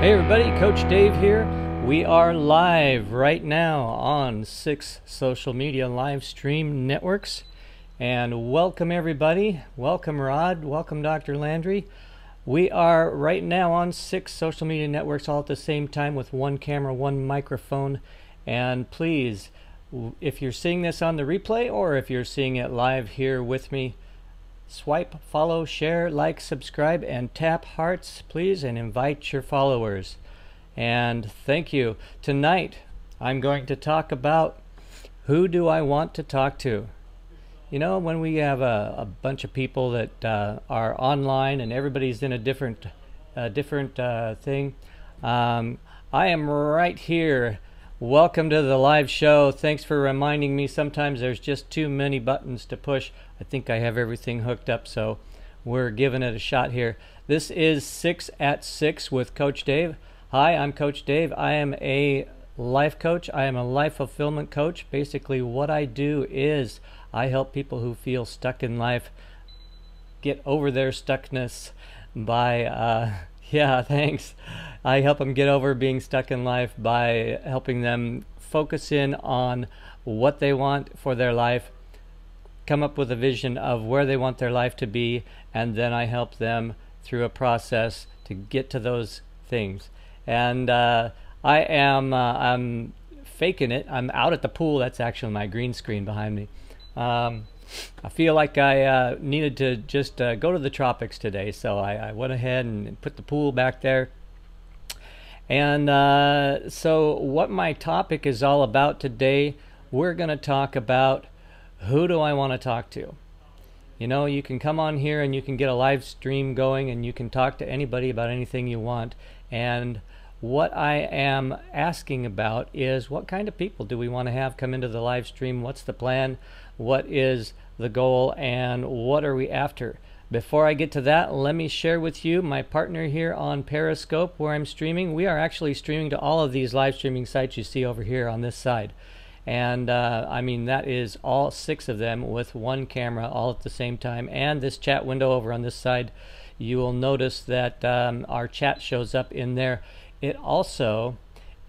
Hey everybody, Coach Dave here. We are live right now on 6 social media live stream networks. And welcome everybody. Welcome Rod. Welcome Dr. Landry. We are right now on 6 social media networks all at the same time with one camera, one microphone. And please, if you're seeing this on the replay or if you're seeing it live here with me, swipe, follow, share, like, subscribe, and tap hearts, please, and invite your followers. And thank you. Tonight, I'm going to talk about who do I want to talk to. You know, when we have a bunch of people that are online and everybody's in a different thing, I am right here. Welcome to the live show. Thanks for reminding me. Sometimes there's just too many buttons to push. I think I have everything hooked up, so we're giving it a shot here. This is 6 at 6 with Coach Dave. Hi, I'm Coach Dave. I am a life coach. I am a life fulfillment coach. Basically, what I do is I help people who feel stuck in life get over their stuckness by, yeah, thanks. I help them get over being stuck in life by helping them focus in on what they want for their life, come up with a vision of where they want their life to be, and then I help them through a process to get to those things. And I'm faking it. I'm out at the pool. That's actually my green screen behind me. I feel like I needed to just go to the tropics today, so I went ahead and put the pool back there. And so what my topic is all about today, we're going to talk about who do I want to talk to. You know, you can come on here and you can get a live stream going and you can talk to anybody about anything you want. And what I am asking about is what kind of people do we want to have come into the live stream? What's the plan? What is the goal? And what are we after? Before I get to that, let me share with you my partner here on Periscope where I'm streaming. We are actually streaming to all of these live streaming sites you see over here on this side. And I mean, that is all 6 of them with one camera all at the same time. And this chat window over on this side, you will notice that our chat shows up in there. It also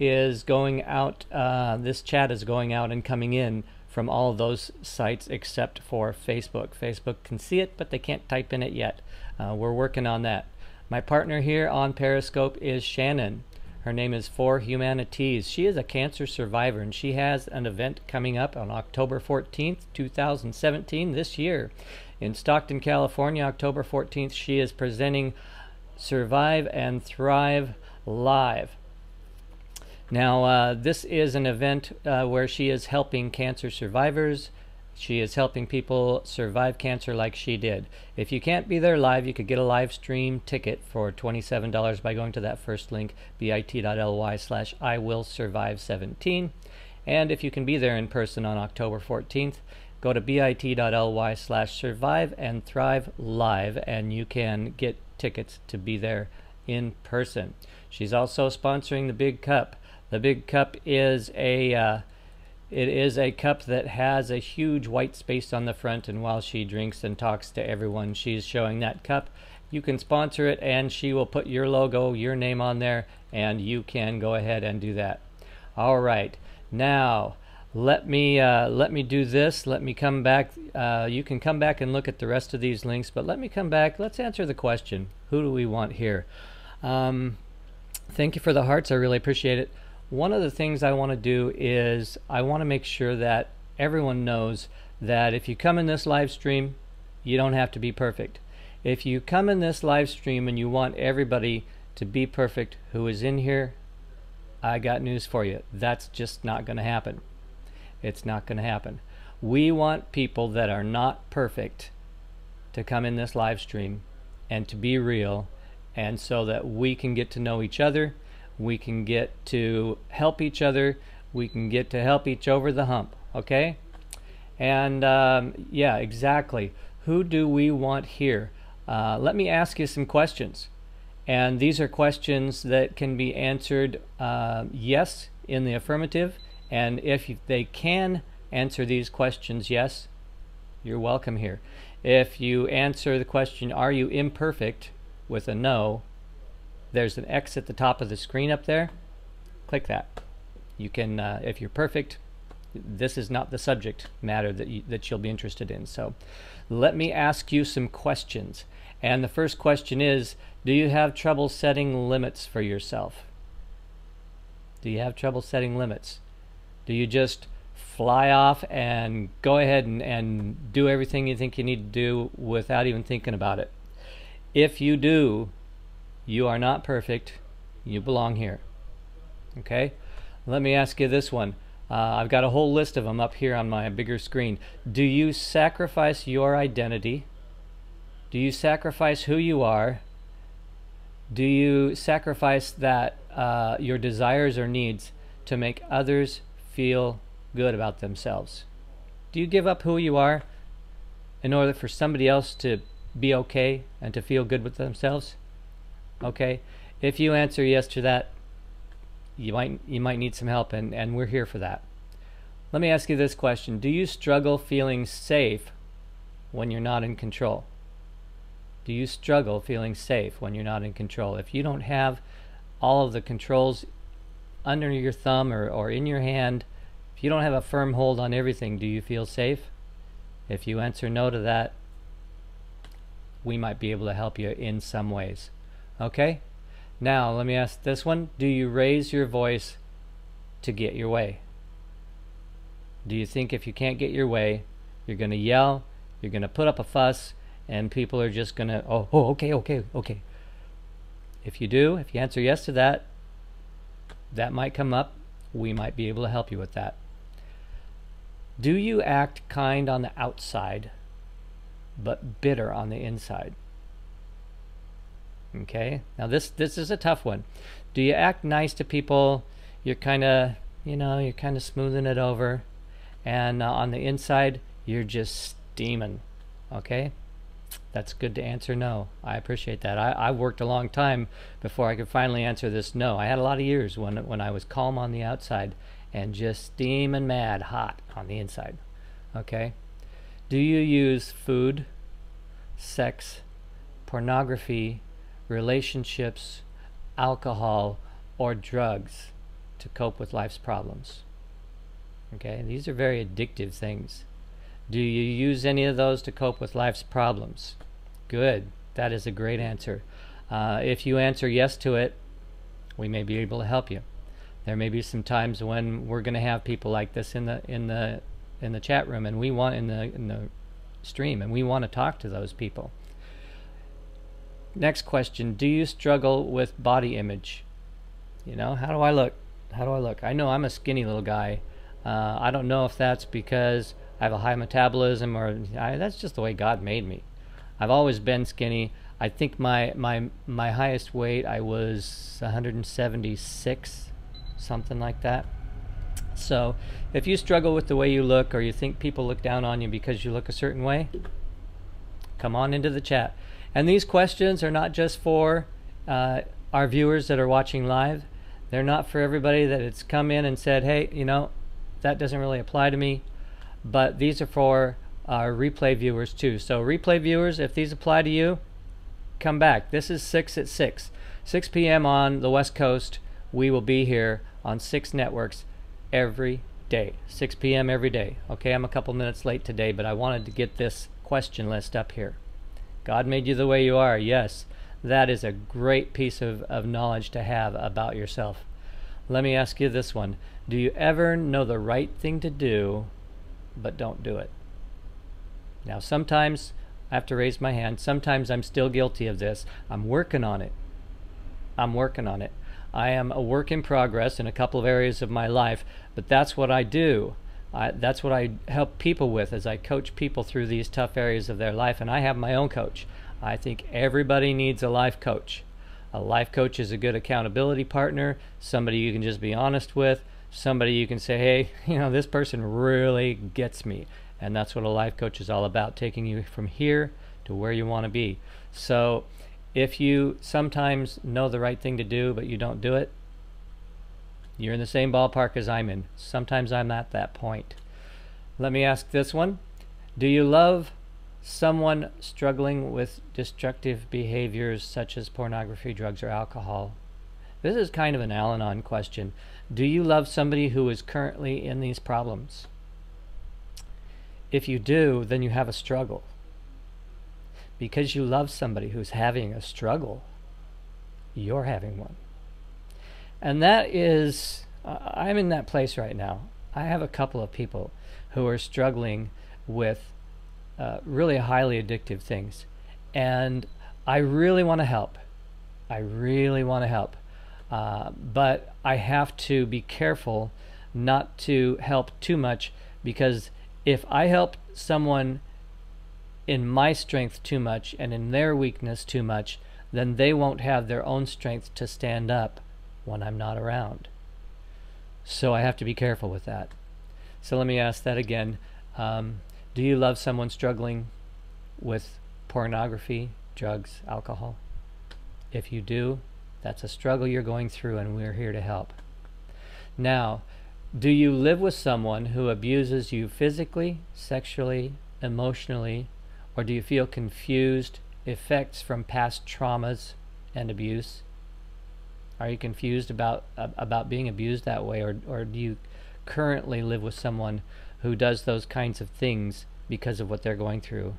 is going out, this chat is going out and coming in from all of those sites except for Facebook. Facebook can see it, but they can't type in it yet. We're working on that. My partner here on Periscope is Shannon. Her name is For Humanities. She is a cancer survivor, and she has an event coming up on October 14th, 2017, this year. In Stockton, California, October 14th, she is presenting Survive and Thrive Live. Now, this is an event where she is helping cancer survivors. She is helping people survive cancer like she did. If you can't be there live, you could get a live stream ticket for $27 by going to that first link, bit.ly/IWillSurvive17. And if you can be there in person on October 14th, go to bit.ly/surviveandthrivelive, and you can get tickets to be there in person. She's also sponsoring the Big Cup. The Big Cup is a cup that has a huge white space on the front, and while she drinks and talks to everyone, she's showing that cup. You can sponsor it, and she will put your logo, your name on there, and you can go ahead and do that. All right, now let me do this. Let me come back. You can come back and look at the rest of these links, but let me come back. Let's answer the question: who do we want here? Thank you for the hearts. I really appreciate it. One of the things I want to do is I want to make sure that everyone knows that if you come in this live stream, you don't have to be perfect. If you come in this live stream and you want everybody to be perfect who is in here, I got news for you. That's just not going to happen. It's not going to happen. We want people that are not perfect to come in this live stream and to be real, and so that we can get to know each other. We can get to help each other. We can get to help each over the hump, okay? And yeah, exactly. Who do we want here? Let me ask you some questions. And these are questions that can be answered yes in the affirmative. And if they can answer these questions yes, you're welcome here. If you answer the question, are you imperfect, with a no, there's an X at the top of the screen up there. Click that. You can, if you're perfect, this is not the subject matter that you'll be interested in. So let me ask you some questions. And the first question is, do you have trouble setting limits for yourself? Do you have trouble setting limits? Do you just fly off and go ahead and do everything you think you need to do without even thinking about it? If you do, you are not perfect. You belong here. Okay? Let me ask you this one. I've got a whole list of them up here on my bigger screen. Do you sacrifice your identity? Do you sacrifice who you are? Do you sacrifice that your desires or needs to make others feel good about themselves? Do you give up who you are in order for somebody else to be okay and to feel good with themselves? Okay, if you answer yes to that, you might need some help, and we're here for that. Let me ask you this question. Do you struggle feeling safe when you're not in control? Do you struggle feeling safe when you're not in control? If you don't have all of the controls under your thumb or in your hand, if you don't have a firm hold on everything, do you feel safe? If you answer no to that, we might be able to help you in some ways. Okay? Now, let me ask this one. Do you raise your voice to get your way? Do you think if you can't get your way, you're going to yell, you're going to put up a fuss, and people are just going to, okay. If you do, if you answer yes to that, that might come up. We might be able to help you with that. Do you act kind on the outside, but bitter on the inside? Okay, now this is a tough one. Do you act nice to people? You're kind of, you're kind of smoothing it over, and on the inside, you're just steaming. Okay, that's good to answer no. I appreciate that. I worked a long time before I could finally answer this no. I had a lot of years when I was calm on the outside and just steaming mad hot on the inside. Okay, do you use food, sex, pornography, relationships, alcohol, or drugs to cope with life's problems? Okay, these are very addictive things. Do you use any of those to cope with life's problems? Good. That is a great answer. If you answer yes to it, we may be able to help you. There may be some times when we're going to have people like this in the chat room, and we want in the stream, and we want to talk to those people. Next question, do you struggle with body image? How do I look? How do I look? I know I'm a skinny little guy. I don't know if that's because I have a high metabolism or that's just the way God made me. I've always been skinny. I think my highest weight, I was 176, something like that. So if you struggle with the way you look, or you think people look down on you because you look a certain way, come on into the chat. And these questions are not just for our viewers that are watching live. They're not for everybody that it's come in and said, hey, that doesn't really apply to me. But these are for our replay viewers too. So replay viewers, if these apply to you, come back. This is 6 at 6 p.m. on the West Coast. We will be here on 6 networks every day, 6 p.m. every day. Okay, I'm a couple minutes late today, but I wanted to get this question list up here. God made you the way you are. Yes, that is a great piece of knowledge to have about yourself. Let me ask you this one. Do you ever know the right thing to do, but don't do it? Now, sometimes I have to raise my hand. Sometimes I'm still guilty of this. I'm working on it. I'm working on it. I am a work in progress in a couple of areas of my life, but that's what I do. That's what I help people with, as I coach people through these tough areas of their life, and I have my own coach. I think everybody needs a life coach. A life coach is a good accountability partner, somebody you can just be honest with, somebody you can say, hey, this person really gets me. And that's what a life coach is all about, taking you from here to where you want to be. So if you sometimes know the right thing to do, but you don't do it, you're in the same ballpark as I'm in. Sometimes I'm at that point. Let me ask this one. Do you love someone struggling with destructive behaviors such as pornography, drugs, or alcohol? This is kind of an Al-Anon question. Do you love somebody who is currently in these problems? If you do, then you have a struggle. Because you love somebody who's having a struggle, you're having one. And that is, I'm in that place right now. I have a couple of people who are struggling with really highly addictive things. And I really want to help. I really want to help. But I have to be careful not to help too much, because if I help someone in my strength too much and in their weakness too much, then they won't have their own strength to stand up when I'm not around. So I have to be careful with that. So let me ask that again. Do you love someone struggling with pornography, drugs, alcohol? If you do, that's a struggle you're going through, and we're here to help. Now, do you live with someone who abuses you physically, sexually, emotionally, or do you feel confused effects from past traumas and abuse? Are you confused about being abused that way, or do you currently live with someone who does those kinds of things because of what they're going through?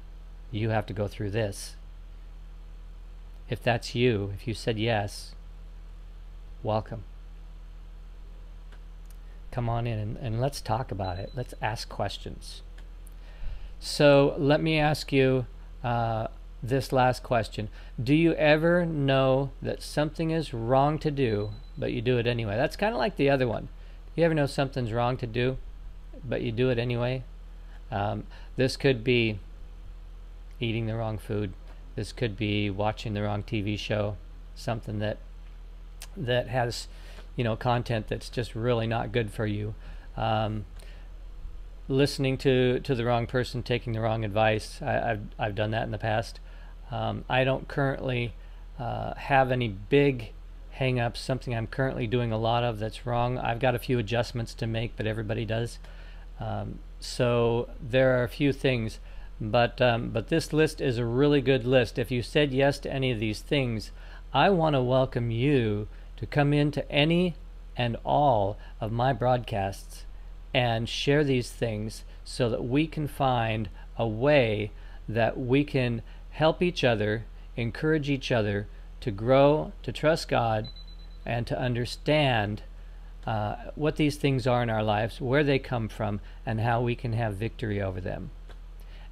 You have to go through this. If that's you, if you said yes, welcome. Come on in and let's talk about it. Let's ask questions. So let me ask you this last question. Do you ever know that something is wrong to do, but you do it anyway? That's kind of like the other one. You ever know something's wrong to do, but you do it anyway? This could be eating the wrong food. This could be watching the wrong TV show, something that has, content that's just really not good for you. Listening to the wrong person, taking the wrong advice. I've done that in the past. I don't currently have any big hang-ups, something I'm currently doing a lot of that's wrong. I've got a few adjustments to make, but everybody does. So there are a few things, but this list is a really good list. If you said yes to any of these things, I want to welcome you to come into any and all of my broadcasts and share these things so that we can find a way that we can help each other, encourage each other to grow, to trust God, and to understand what these things are in our lives, where they come from, and how we can have victory over them.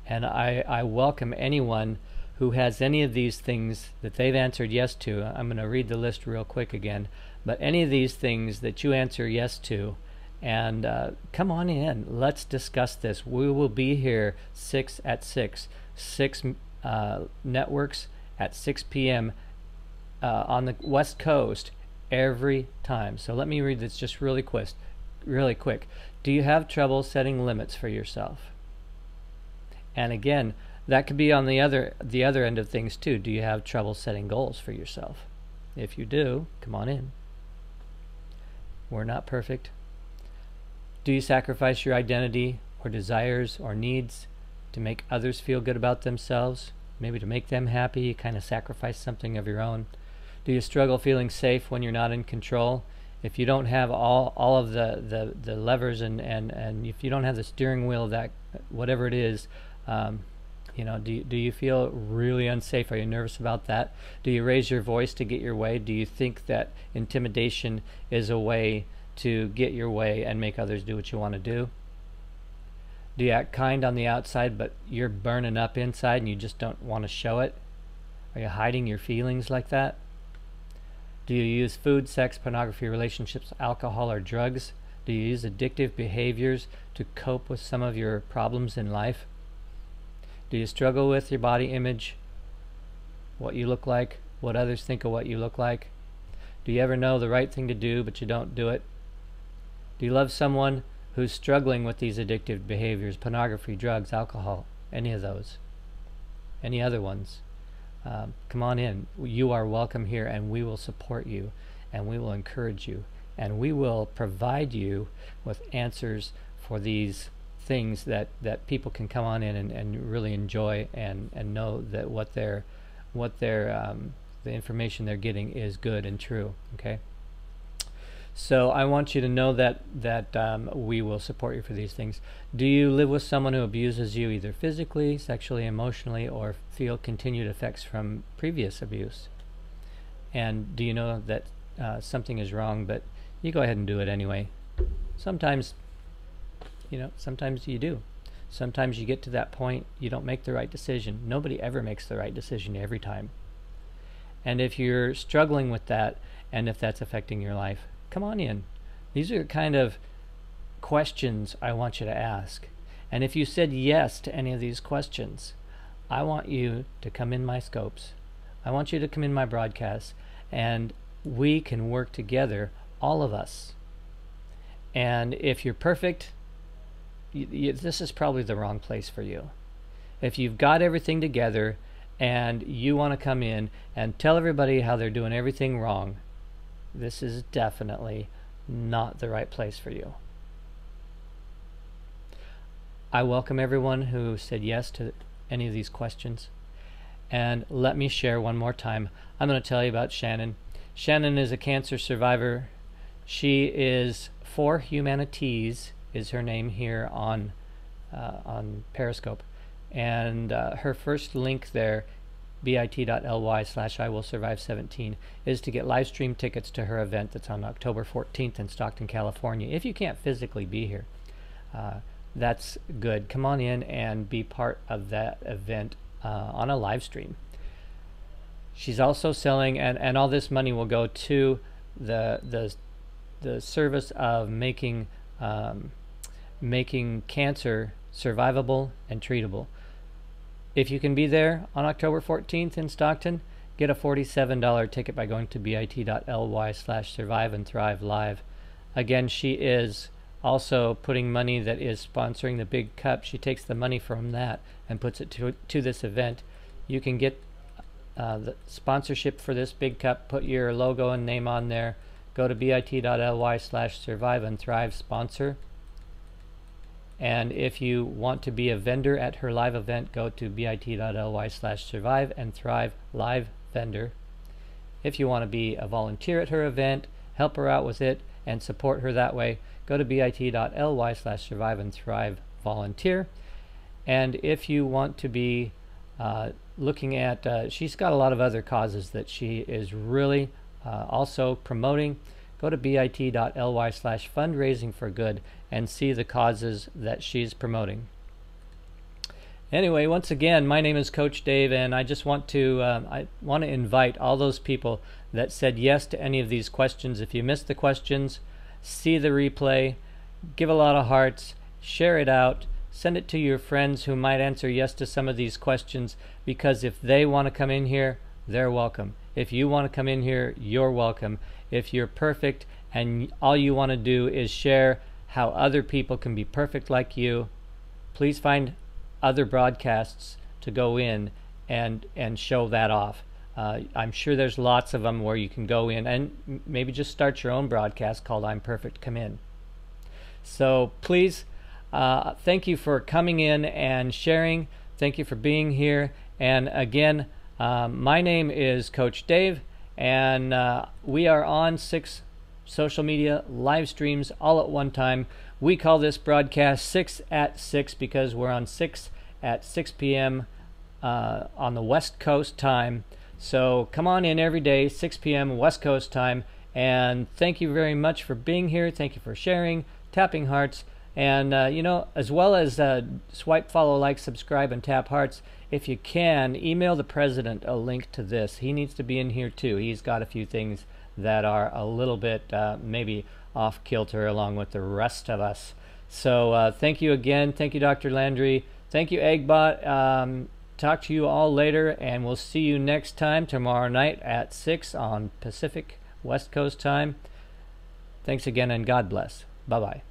And I welcome anyone who has any of these things that they've answered yes to. I'm going to read the list real quick again. But any of these things that you answer yes to, and come on in. Let's discuss this. We will be here 6 networks at 6 p.m. On the West Coast every time. So let me read this just really quick. Do you have trouble setting limits for yourself? And again, that could be on the other end of things too. Do you have trouble setting goals for yourself? If you do, come on in. We're not perfect. Do you sacrifice your identity or desires or needs to make others feel good about themselves? Maybe to make them happy, you kind of sacrifice something of your own. Do you struggle feeling safe when you're not in control? If you don't have all of the levers and if you don't have the steering wheel of that, whatever it is, do you feel really unsafe? Are you nervous about that? Do you raise your voice to get your way? Do you think that intimidation is a way to get your way and make others do what you want to do? Do you act kind on the outside, but you're burning up inside and you just don't want to show it? Are you hiding your feelings like that? Do you use food, sex, pornography, relationships, alcohol, or drugs? Do you use addictive behaviors to cope with some of your problems in life? Do you struggle with your body image, what you look like, what others think of what you look like? Do you ever know the right thing to do, but you don't do it? Do you love someone who's struggling with these addictive behaviors, pornography, drugs, alcohol, any of those? Any other ones? Come on in. You are welcome here, and we will support you, and we will encourage you, and we will provide you with answers for these things that people can come on in and really enjoy and know that what they're the information they're getting is good and true. Okay. So I want you to know that we will support you for these things. Do you live with someone who abuses you either physically, sexually, emotionally, or feel continued effects from previous abuse? And do you know that something is wrong, but you go ahead and do it anyway? Sometimes, sometimes you do. Sometimes you get to that point, you don't make the right decision. Nobody ever makes the right decision every time. And if you're struggling with that, and if that's affecting your life, come on in. These are kind of questions I want you to ask. And if you said yes to any of these questions, I want you to come in my scopes. I want you to come in my broadcasts, and we can work together, all of us. And if you're perfect, this is probably the wrong place for you. If you've got everything together and you want to come in and tell everybody how they're doing everything wrong, this is definitely not the right place for you. I welcome everyone who said yes to any of these questions. And let me share one more time. I'm going to tell you about Shannon. Shannon is a cancer survivor. She is For Humanities is her name here on Periscope. And her first link there, bit.ly/IWillSurvive17, is to get live stream tickets to her event that's on October 14th in Stockton, California. If you can't physically be here, that's good. Come on in and be part of that event on a live stream. She's also selling, and all this money will go to the service of making cancer survivable and treatable. If you can be there on October 14th in Stockton, get a $47 ticket by going to bit.ly/survive and thrive live. Again, she is also putting money that is sponsoring the Big Cup. She takes the money from that and puts it to this event. You can get the sponsorship for this Big Cup, put your logo and name on there. Go to bit.ly/survive and thrive sponsor. And if you want to be a vendor at her live event, go to bit.ly/survive and thrive live vendor. If you want to be a volunteer at her event, help her out with it, and support her that way, go to bit.ly/survive and thrive volunteer. And if you want to be looking at, she's got a lot of other causes that she is really also promoting. Go to bit.ly/fundraising for good and see the causes that she's promoting. Anyway, once again, my name is Coach Dave, and I just want to invite all those people that said yes to any of these questions. If you missed the questions, see the replay, give a lot of hearts, share it out, send it to your friends who might answer yes to some of these questions, because if they want to come in here, they're welcome. If you want to come in here, you're welcome. If you're perfect and all you want to do is share how other people can be perfect like you, please find other broadcasts to go in and show that off. I'm sure there's lots of them where you can go in and maybe just start your own broadcast called I'm Perfect, Come In. So please, thank you for coming in and sharing. Thank you for being here. And again, my name is Coach Dave, and we are on 6 social media live streams all at one time. We call this broadcast 6 at 6 because we're on 6 at 6 p.m. On the West Coast time. So come on in every day, 6 p.m. West Coast time. And thank you very much for being here. Thank you for sharing, tapping hearts, and as well as swipe, follow, like, subscribe, and tap hearts. If you can, email the president a link to this. He needs to be in here too. He's got a few things that are a little bit maybe off kilter along with the rest of us. So thank you again. Thank you, Dr. Landry. Thank you, Eggbot. Talk to you all later, and we'll see you next time tomorrow night at 6 on Pacific West Coast time. Thanks again, and God bless. Bye-bye.